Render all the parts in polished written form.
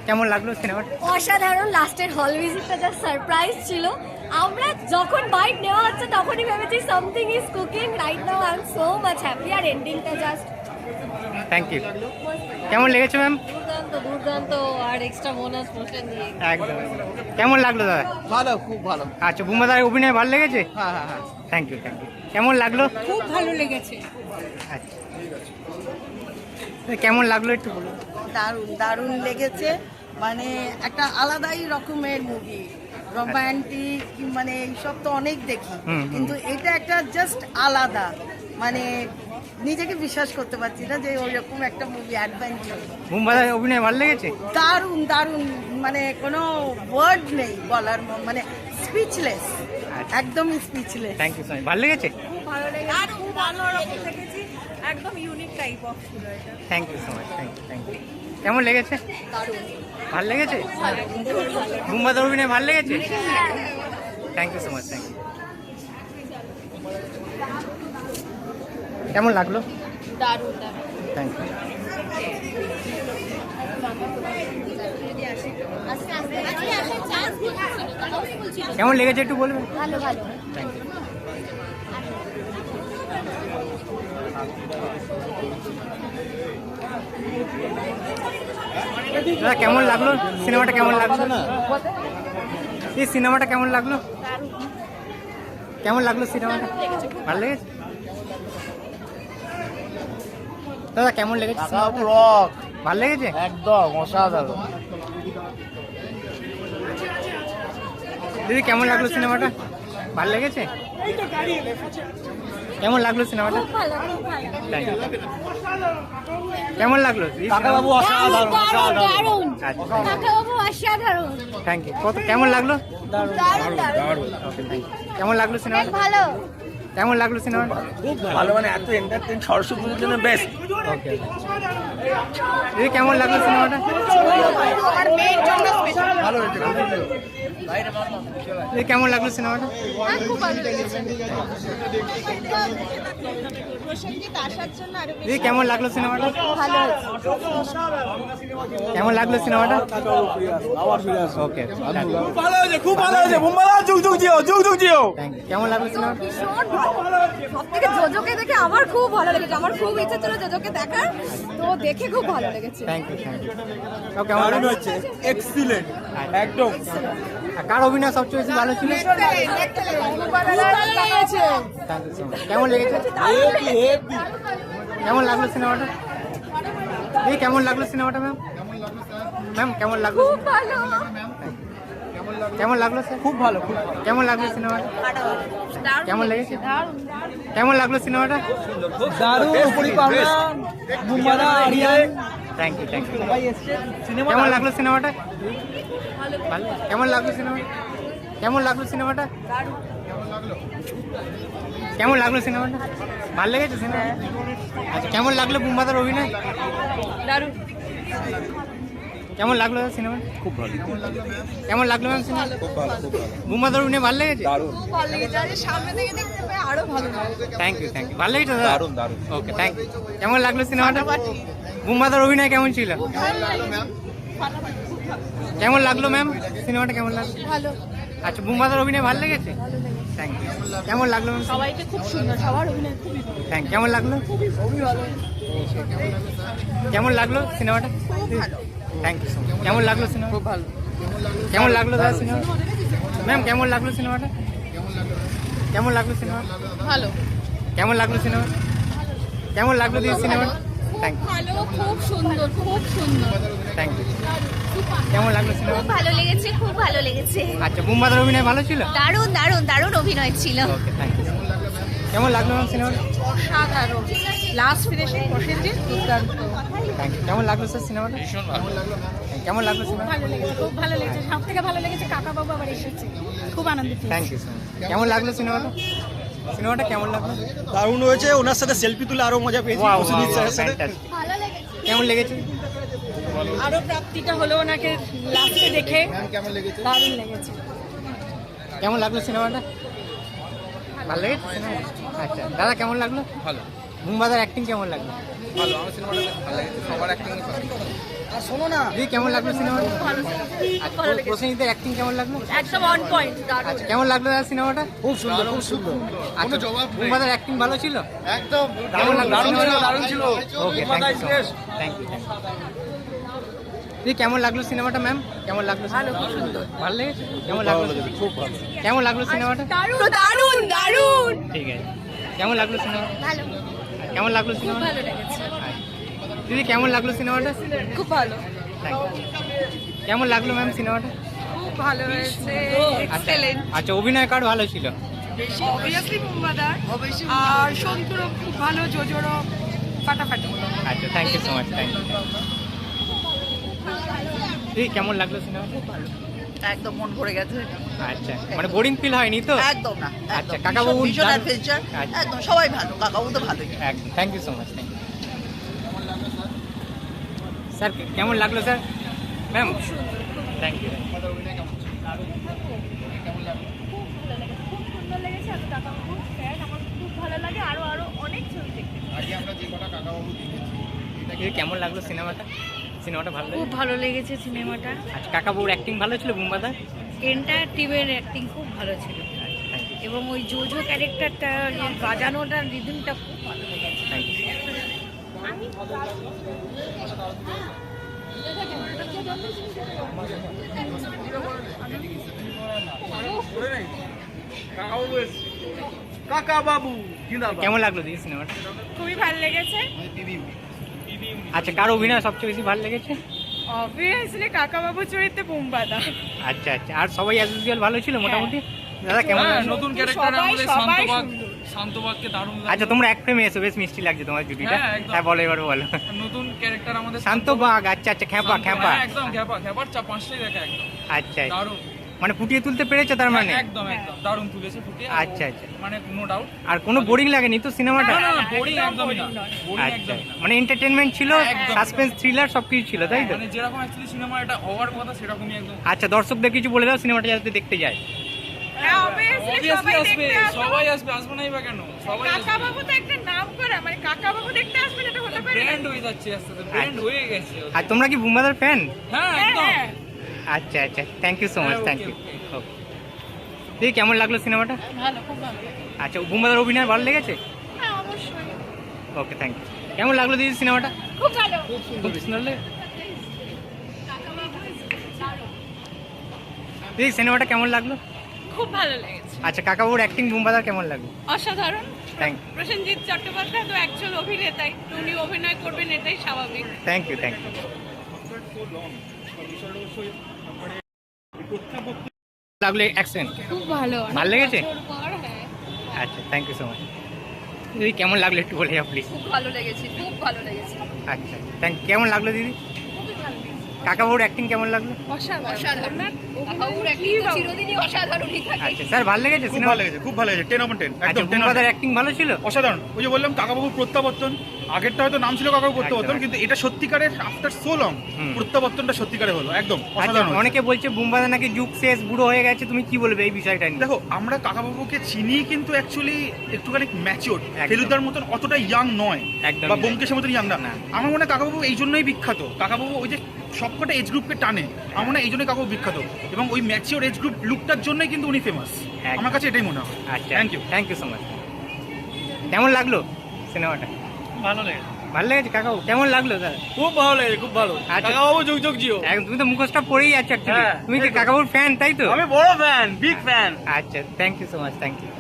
কেমন লাগলো সিনেমাটা? অসাধারণ। লাস্টের হল ভিজিটটা যা সারপ্রাইজ ছিল, আমরা যখন বাইট নেওয়া হচ্ছে তখনই ভেবেছি something is cooking right now. I am so much happy. আর এন্ডিংটা জাস্ট থ্যাংক ইউ। কেমন লেগেছে ম্যাম? দুর্দান্ত দুর্দান্ত। আর এক্সট্রা বোনাস পোর্শন দিয়ে একদম। কেমন লাগলো দাদা? ভালো, খুব ভালো। আচ্ছা, বুম্বাদার অভিনয় ভালো লেগেছে? হ্যাঁ হ্যাঁ হ্যাঁ। Thank you thank you. কেমন লাগলো? খুব ভালো লেগেছে। আচ্ছা, কেমন লাগলো একটু বলুন। দারুণ দারুণ লেগেছে, মানে একটা আলাদাই রকমের মুভি। রোমান্টিক মানে এইসব তো অনেক দেখি, কিন্তু এটা একটা জাস্ট আলাদা, মানে নিজেকে বিশ্বাস করতে পারছি না যে ওইরকম একটা মুভি অ্যাডভেঞ্চার। বুম্বাদার অভিনয় ভালো লেগেছে? দারুণ দারুণ, মানে কোনো ওয়ার্ড নেই বলার, মানে স্পিচলেস, একদমই speechless. Thank you so much. ভালো লেগেছে? ভালো লেগেছে, খুব ভালো রকম দেখেছি, একদম ইউনিক টাইপ অফ ছিল এটা। Thank you so much. Thank you thank you. কেমন লেগেছে? ভালো লেগেছে? বুম্বাদার অভিনয় ভালো লেগেছে? Thank you so much. Thank you. কেমন লাগলো? দারুণ। Thank you. কেমন লেগেছে একটু বলবেন? ভালো ভালো। Thank you. দাদা কেমন লাগলো সিনেমাটা? কেমন লাগলো এই সিনেমাটা? কেমন লাগলো? কেমন লাগলো সিনেমাটা? ভালো লেগেছে? দাদা কেমন লেগেছে? ভালো লেগেছে? একদম অসাধারণ। দিদি কেমন লাগলো সিনেমাটা? ভালো লেগেছে? কেমন লাগলো সিনেমাটা? Thank you. কেমন লাগলো? কাকাবাবু অসাধারণ অসাধারণ। কাকাবাবু অসাধারণ। Thank you. কত কেমন লাগলো? দারুণ দারুণ। কেমন লাগলো সিনেমাটা? ভালো। কেমন লাগলো সিনেমাটা? খুব ভালো, মানে এত এন্টারটেইন, সরস্বতী পুজোর জন্য বেস্ট। ওকে। দিদি কেমন লাগলো সিনেমাটা? ভালো হয়েছে। দিদি কেমন লাগলো সিনেমাটা? খুব ভালো লেগেছে। দিদি কেমন লাগলো সিনেমাটা? ভালো। কেমন লাগলো সিনেমাটা? ওকে। ভালো হয়েছে, খুব ভালো হয়েছে। বুম্বাদা যুগ যুগ জিও, যুগ যুগ জিও। Thank you. কেমন লাগলো সিনেমাটা? ভীষণ ভালো। সবথেকে জোজোকে দেখে আমার খুব ভালো লেগেছে। আমার খুব ইচ্ছা ছিল জোজোকে দেখার, তো দেখে খুব ভালো লেগেছে। Thank you thank you. তো কেমন লাগলো? এক্সিলেন্ট একদম। আর কার অভিনয় সবচেয়ে বেশি ভালো ছিল? Thank you so much. কেমন লেগেছে? কেমন লাগলো সিনেমাটা? দিদি কেমন লাগলো সিনেমাটা ম্যাম? ম্যাম কেমন লাগলো? খুব ভালো। কেমন লাগলো স্যার? খুব ভালো, খুব ভালো। কেমন লাগলো সিনেমাটা? কেমন লেগেছে? কেমন লাগলো সিনেমাটা? দারুণ পরিপালনা, বুম্বাদা Aryan. Thank you thank you. সবাই এসছে। সিনেমা কেমন লাগলো সিনেমাটা? ভালো। কেমন লাগলো সিনেমাটা? কেমন লাগলো সিনেমাটা? কেমন লাগলো সিনেমাটা? ভালো লেগেছে সিনেমা? আচ্ছা, কেমন লাগলো বুম্বাদার অভিনয়? দারুণ। কেমন লাগলো সিনেমা? খুব ভালো। কেমন লাগলো ম্যাম সিনেমা? খুব ভালো, খুব ভালো। বুম্বাদার অভিনয় ভালো লেগেছে? দারুণ। খুব ভালো লেগেছে। আর সামনে থেকে দেখতে পেয়ে আরো ভালো লাগছে। Thank you thank you. ভালো লেগেছে দাদা? দারুণ, দারুণ। Okay thank you. কেমন লাগলো সিনেমাটা? বুম্বাদার অভিনয় কেমন ছিল? কেমন লাগলো ম্যাম সিনেমাটা? কেমন লাগলো? ভালো। আচ্ছা, বুম্বাদার অভিনয় ভালো লেগেছে? Thank you. কেমন লাগলো ম্যাম? সবাইকে খুব সুন্দর, সবার অভিনয় খুবই ভালো। Thank you. কেমন লাগলো? খুবই ভালো। কেমন লাগলো সিনেমাটা? Thank you so much. কেমন লাগলো সিনেমা? খুব ভালো। কেমন লাগলো দাদা সিনেমা? ম্যাম কেমন লাগলো সিনেমাটা? কেমন লাগলো সিনেমা? ভালো। কেমন লাগলো সিনেমা? কেমন লাগলো দিদি সিনেমা? থ্যাংক ইউ ভালো, খুব সুন্দর, খুব সুন্দর। Thank you. কেমন লাগলো সিনেমা? খুব ভালো লেগেছে, খুব ভালো লেগেছে। আচ্ছা, বুম্বাদার অভিনয় ভালো ছিল? দারুণ দারুণ দারুণ অভিনয় ছিল। Okay thank you. কেমন লাগলো ম্যাম সিনেমা? অসাধারণ। লাস্ট ফিনিশিং প্রসেনজিৎ দুর্দান্ত। Thank you. কেমন লাগলো স্যার সিনেমাটা? কেমন লাগলো সিনেমা? ভালো লেগেছে, খুব ভালো লেগেছে। সব থেকে ভালো লেগেছে কাকাবাবু আবার এসেছে, খুব আনন্দিত। Thank you so much. কেমন লাগলো সিনেমাটা? সিনেমাটা কেমন লাগলো? দারুণ হয়েছে। ওনার সাথে সেলফি তুলে আরো মজা পেয়েছি। Wow, wow, প্রসেনজিৎ wow, স্যারের সাথে। fantastic. ভালো লেগেছে। কেমন লেগেছে? আরো প্রাপ্তিটা হলো ওনাকে লাস্টে দেখে। কেমন লেগেছে? দারুণ লেগেছে। কেমন লাগলো সিনেমাটা? ভালো লেগেছে সিনেমা? আচ্ছা, দাদা কেমন লাগলো? ভালো, বুম্বাদার অ্যাক্টিং কেমন লাগলো? ভালো। আমার সিনেমাটা ভালো লেগেছে, সবার অ্যাক্টিং ভালো। দিদি কেমন লাগলো সিনেমাটা? আচ্ছা প্রসেনজিতের অ্যাক্টিং কেমন লাগলো? একদম অন পয়েন্ট। আচ্ছা কেমন লাগলো দাদা সিনেমাটা? খুব সুন্দর খুব সুন্দর। আচ্ছা বুম্বাদার অ্যাক্টিং ভালো ছিল? একদম কেমন লাগলো সিনেমাটা? দারুণ ছিল। Okay thank you. দিদি কেমন লাগলো সিনেমাটা ম্যাম? কেমন লাগলো? ভালো, খুব সুন্দর। ভালো লেগেছে? কেমন লাগলো? খুব ভালো। কেমন লাগলো সিনেমাটা? দারুণ দারুণ দারুণ। ঠিক আছে। কেমন লাগলো সিনেমা? ভালো, কেমন লাগলো সিনেমা? ভালো লেগেছে। দিদি কেমন লাগলো সিনেমাটা? খুব ভালো, থ্যাংক ইউ। কেমন লাগলো ম্যাম সিনেমাটা? খুব ভালো হয়েছে। আচ্ছা আচ্ছা অভিনয় কার ভালো ছিল? অবভিয়াসলি বুম্বাদার আর সন্তুরও খুব ভালো, জোজোরও ফাটাফাটি। আচ্ছা thank you so much, thank you. দিদি কেমন লাগলো সিনেমাটা? একদম মন ভরে গেছে। আচ্ছা মানে বোরিং ফিল হয়নি তো? একদম না। আচ্ছা কাকাবাবু ভীষণ অ্যাডভেঞ্চার। আচ্ছা। একদম সবাই ভালো, কাকাবু তো ভালোই। একদম thank you so much, thank you. Sir কেমন লাগলো স্যার? Ma'am thank you. কেমন লাগলো সিনেমাটা? সিনেমাটা ভালো খুব লাগলো? ভালো লেগেছে সিনেমাটা। আচ্ছা কাকাবাবুর অ্যাক্টিং ভালো ছিল বুম্বাদার? এন্টায়ার টিমের অ্যাক্টিং খুব ভালো ছিল এবং ওই জোজো ক্যারেক্টারটা বাজানোটার রিদমটা খুব ভালো লেগেছে। Thank you. কাকা বাবু জিন্দাবাদ। কেমন লাগলো দিদি সিনেমাটা? খুবই ভালো লেগেছে। আচ্ছা কার অভিনয় সবচেয়ে বেশি ভালো লেগেছে? অবভিয়াসলি কাকাবাবু চরিত্রে বুম্বাদা। আচ্ছা আচ্ছা আর সবাই অ্যাজ ইউজুয়াল ভালো ছিল মোটামুটি? দাদা কেমন লাগলো? নতুন ক্যারেক্টার আমাদের সবাই শান্তবাগ। সুন্দর। শান্তবাগকে দারুণ লাগলো। আচ্ছা তোমরা এক ফ্রেমে এসো, বেশ মিষ্টি লাগছে তোমার জুটিটা। হ্যাঁ, একদম। হ্যাঁ বলো এবার বলো। নতুন ক্যারেক্টার আমাদের শান্তবাগ। আচ্ছা আচ্ছা খ্যাপা খ্যাপা। হ্যাঁ, একদম খ্যাপার পাঁচটাই দেখা একদম আচ্ছা আচ্ছা। দারুণ। মানে ফুটিয়ে তুলতে পেরেছো তার মানে? একদম দারুণ তুলেছে ফুটিয়ে। আচ্ছা আচ্ছা। মানে নো ডাউট। আর কোনো বোরিং লাগেনি তো সিনেমাটা? না বোরিং একদমই না। বোরিং আচ্ছা একদমই না। মানে এন্টারটেনমেন্ট ছিল, একদম। সাসপেন্স থ্রিলার সবকিছু ছিল তাই তো? মানে যেরকম অ্যাকচুয়ালি সিনেমা এটা হওয়ার কথা সেরকমই একদম। আচ্ছা দর্শকদের কিছু বলে দাও সিনেমাটা যাতে দেখতে যায়। হ্যাঁ অবভিয়াসলি Obviously সবাই আসবে, দেখতে আসবে। সবাই আসবে, আসবে নাই বা কেন? সবাই আসবে। কাকাবাবু তো একটা নাম করা, মানে কাকাবাবু দেখতে আসবে না, এটা হতে পারে না। ব্র্যান্ড হয়ে যাচ্ছে আস্তে আস্তে, ব্র্যান্ড হয়ে গেছে। আর তোমরা কি বুম্বাদার ফ্যান? হ্যাঁ একদম। হ্যাঁ। আচ্ছা আচ্ছা থ্যাংক ইউ সো মাচ, হ্যাঁ, থ্যাংক okay, ইউ। ওকে দিদি কেমন লাগলো সিনেমাটা? ভালো, খুব ভালো। আচ্ছা বুম্বাদার অভিনয় ভালো লেগেছে? হ্যাঁ অবশ্যই। Okay thank you. কেমন লাগলো দিদি সিনেমাটা? খুব ভালো। খুব সুন্দর লেগে দিদি সিনেমাটা কেমন লাগলো? খুব ভালো লেগেছে। আচ্ছা কাকাবুর অ্যাক্টিং বুম্বাদার কেমন লাগলো? অসাধারণ। থ্যাংক প্রসেনজিৎ চট্টোপাধ্যায় তো অ্যাকচুয়াল অভিনেতাই, তো উনি অভিনয় করবেন এটাই স্বাভাবিক। Thank you, thank you. লাগলো অ্যাকশন? খুব ভালো। ভালো লেগেছে? হ্যাঁ আচ্ছা থ্যাংক ইউ সো মাচ। দিদি কেমন লাগলো একটু বলে যাও প্লিজ। খুব ভালো লেগেছে, খুব ভালো লেগেছে। আচ্ছা থ্যাংক কেমন লাগলো দিদি? কাকাবুর অ্যাক্টিং কেমন লাগলো? অসাধারণ। কাকাবাবুর অ্যাক্টিং তো চিরদিনই অসাধারণই থাকে। আচ্ছা স্যার ভালো লেগেছে খুব সিনেমা? ভালো লেগেছে, খুব ভালো লেগেছে, 10/10 আচ্ছা একদম 10/10 বুম্বাদার অ্যাক্টিং ভালো ছিল? অসাধারণ। ওই যে বললাম কাকাবাবুর প্রত্যাবর্তন, আগেরটা হয়তো নাম ছিল কাকাবাবু প্রত্যাবর্তন, একদম। কিন্তু এটা সত্যিকারের আফটার সো লং হুম। প্রত্যাবর্তনটা সত্যিকারের হলো, একদম আচ্ছা অসাধারণ হয়েছে। অনেকে বলছে বুম্বাদা নাকি যুগ শেষ, বুড়ো হয়ে গেছে, তুমি কি বলবে এই বিষয়টা নিয়ে? দেখো আমরা কাকাবাবুকে চিনি কিন্তু অ্যাকচুয়ালি একটুখানি ম্যাচিওর, একদম। ফেলুদার মতন অতটা ইয়াং নয়, একদম বা না। ব্যোমকেশের মতন ইয়াং না। না। আমার মনে হয় কাকাবাবু এই জন্যই বিখ্যাত। কাকাবাবু ওই যে সবকটা এজ গ্রুপকে টানে, আমার মনে হয় এই জন্যই কাকাবাবু বিখ্যাত, এবং ওই ম্যাচিওর এজ গ্রুপ লুকটার জন্যই কিন্তু উনি ফেমাস। একদম। আমার কাছে এটাই মনে হয়। আচ্ছা thank you. Thank you so much. কেমন লাগলো সিনেমাটা? ভালো লেগেছে, ভালো লেগেছে কাকাবু? কেমন লাগলো স্যার? খুব ভালো লেগেছে, খুব ভালো। আচ্ছা। কাকাবাবু যুগ যুগ জিও। একদম তুমি তো মুখোশটা পরেই আছো actually। হ্যাঁ, তুমি কি কাকাবুর ফ্যান তাই তো? আমি বড় ফ্যান, বিগ ফ্যান। আচ্ছা thank you so much, thank you.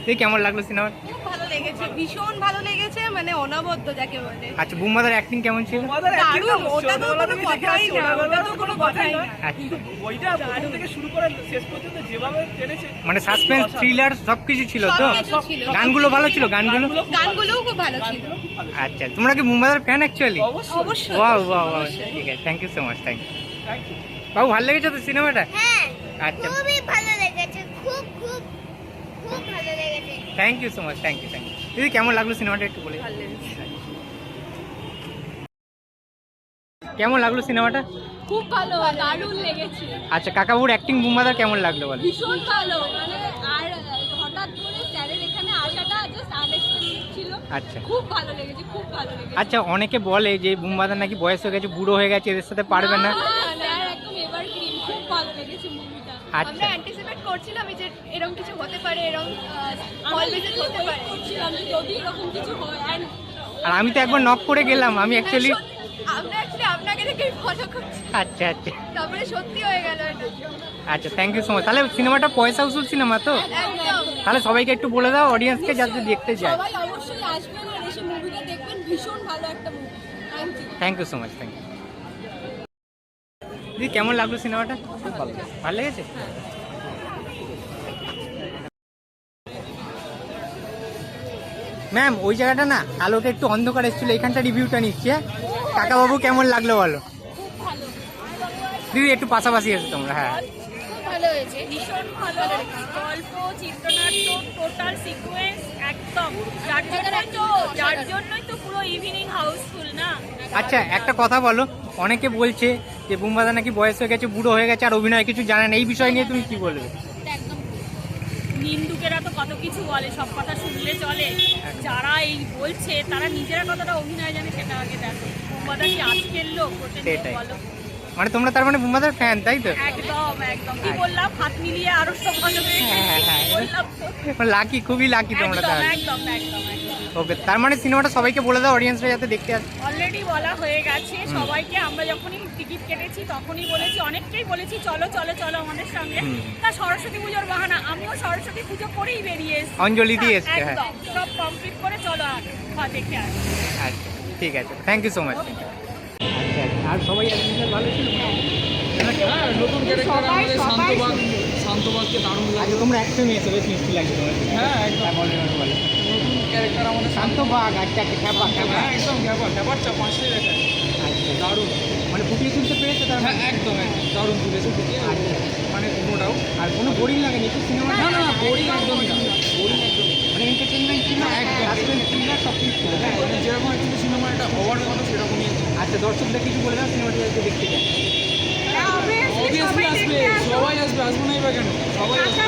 তুই কেমন লাগলো সিনেমাটা? খুব ভালো লেগেছে, ভীষণ ভালো লেগেছে, মানে অনবদ্য যাকে বলে। আচ্ছা বুম্বাদার অ্যাক্টিং কেমন ছিল? দারুণ, ওটা তো কোনো কথাই না, ওটা তো কোনো কথাই না। আচ্ছা ওইটা প্রথম থেকে শুরু করে শেষ পর্যন্ত যেভাবে টেনেছে, মানে সাসপেন্স থ্রিলার সবকিছু ছিল তো? সবকিছু ছিল। গানগুলো ভালো ছিল? গানগুলো গানগুলোও খুব ভালো ছিল। আচ্ছা তোমরা কি বুম্বাদার ফ্যান অ্যাকচুয়ালি? অবশ্যই। ওয়াও ওয়াও ওয়াও ঠিক আছে thank you so much, thank you. বাবু ভালো লেগেছে তো সিনেমাটা? হ্যাঁ আচ্ছা খুবই ভালো লেগেছে, খুব খুব খুব ভালো লেগেছে। Thank you so much, thank you, thank you. দিদি কেমন লাগলো সিনেমাটা একটু বলে? কেমন লাগলো সিনেমাটা? খুব ভালো, দারুণ লেগেছে, আচ্ছা কাকাবুর অ্যাক্টিং বুম্বাদার কেমন লাগলো বলো? ভীষণ ভালো। মানে আর হঠাৎ করে স্যারের এখানে আসাটা জাস্ট আনএক্সপেক্টেড ছিল। আচ্ছা খুব ভালো লেগেছে, খুব ভালো লেগেছে। আচ্ছা, অনেকে বলে যে বুম্বাদার নাকি বয়স হয়ে গেছে, বুড়ো হয়ে গেছে, এদের সাথে পারবে না। একদম এভারগ্রিন, খুব ভালো লেগেছে মুভিটা। আচ্ছা আমরা অ্যান্টিসিপেট করছিলাম যে এরকম কিছু হতে পারে, এরকম হল ভিজিট হতে পারে। করছিলাম যে যদি এরকম কিছু হয় and আর আমি তো একবার নক করে গেলাম, আমি অ্যাকচুয়ালি। আমরা অ্যাকচুয়ালি আপনাকে দেখেই ফলো করছি, আচ্ছা আচ্ছা তারপরে সত্যি হয়ে গেল এটা। আচ্ছা, থ্যাংক ইউ সো মাচ। তাহলে সিনেমাটা পয়সা উসুল সিনেমা তো, একদম। তাহলে সবাইকে একটু বলে দাও অডিয়েন্সকে যাতে দেখতে যায়। সবাই অবশ্যই আসবেন আর এসে মুভিটা দেখবেন, ভীষণ ভালো একটা movie. Thank you so much, thank you. দিদি কেমন লাগলো সিনেমাটা? খুব ভালো, ভালো লেগেছে। ম্যাম ওই জায়গাটা না আলোটা একটু অন্ধকার এসেছিল, এখানটা রিভিউটা নিচ্ছি। হ্যাঁ কাকাবাবু কেমন লাগলো বলো? দিদি একটু পাশাপাশি এসো তোমরা। হ্যাঁ খুব ভালো হয়েছে, ভীষণ ভালো গল্প, চিত্রনাট্য, টোটাল সিকোয়েন্স একদম, যার জন্যই তো পুরো ইভিনিং হাউসফুল না। আচ্ছা একটা কথা বলো, অনেকে বলছে যে বুম্বাদা নাকি বয়স হয়ে গেছে, বুড়ো হয়ে গেছে, আর অভিনয় কিছু জানে না, এই বিষয় নিয়ে তুমি কি বলবে? একদম নিন্দুকেরা তো কত কিছু বলে, সব কথা শুনলে চলে? যারা এই বলছে তারা নিজেরা কতটা অভিনয় জানে সেটা আগে দেখো। বোম্বাদা কি আজকের লোক ওটা নিয়ে সেটাই। বলো। মানে তোমরা তার মানে বুম্বাদার ফ্যান, তাই তো? একদম একদম, কি বললাম, হাত মিলিয়ে আরো সব ভালো হয়ে গেছে, বললাম তো। লাকি, খুবই লাকি তোমরা একদম তাহলে। একদম একদম একদম। ওকে, তার মানে সিনেমাটা সবাইকে বলে দাও অডিয়েন্সরা যাতে দেখতে আসে। অলরেডি বলা হয়ে গেছে সবাইকে, আমরা যখনই টিকিট কেটেছি তখনই বলেছি, অনেককেই বলেছি চলো চলো চলো আমাদের সঙ্গে। তা সরস্বতী পুজোর বাহানা, আমিও সরস্বতী পুজো করেই বেরিয়ে এসেছি, অঞ্জলি দিয়ে এসছে, হ্যাঁ। একদম সব কমপ্লিট করে চলো দেখে আসি। আচ্ছা ঠিক আছে, থ্যাংক ইউ সো মাচ। আচ্ছা, আর সবাই ভালো ছিল? হ্যাঁ, নতুন ক্যারেক্টার আমাদের শান্তবাগকে দারুণ লাগে। আগে তোমরা একসঙ্গে এসে বেশ মিষ্টি লাগছে তোমার। হ্যাঁ একদম, বলো বলো। নতুন ক্যারেক্টার আমাদের শান্তবাগ, আচ্ছা আচ্ছা, খ্যাপা খ্যাপা। হ্যাঁ একদম, ব্যাপারটা পাঁচটাই দেখা আচ্ছা দারুণ। মানে ফুটিয়ে তুলতে পেরেছে তার হ্যাঁ মানে? একদম একদম দারুণ তুলেছে থেকে, আচ্ছা। মানে কোনোটাও আর কোনো বোরিং লাগেনি একটু সিনেমা? না না বোরিং একদমই না, বোরিং একদমই না। মানে এন্টারটেনমেন্ট ছিল, একদম। সাসপেন্স ছিল, সব কিছু ছিল। হ্যাঁ, মানে যেরকম একটু সিনেমা একটা হওয়ার কথা সেরকমই। আচ্ছা, দর্শকদের কিছু বলে দাও সিনেমাটি দেখতে চাই। অবভিয়াসলি আসবে, সবাই আসবে, আসবো নাই বা কেন, সবাই আসবে।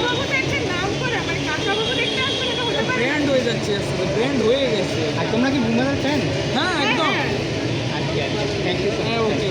ব্র্যান্ড হয়ে যাচ্ছে, আসলে ব্র্যান্ড হয়ে গেছে। আর তোমরা কি বুম্বাদার ফ্যান? হ্যাঁ একদম। আচ্ছা আচ্ছা, থ্যাংক ইউ সো হ্যাঁ, মাচ। ওকে।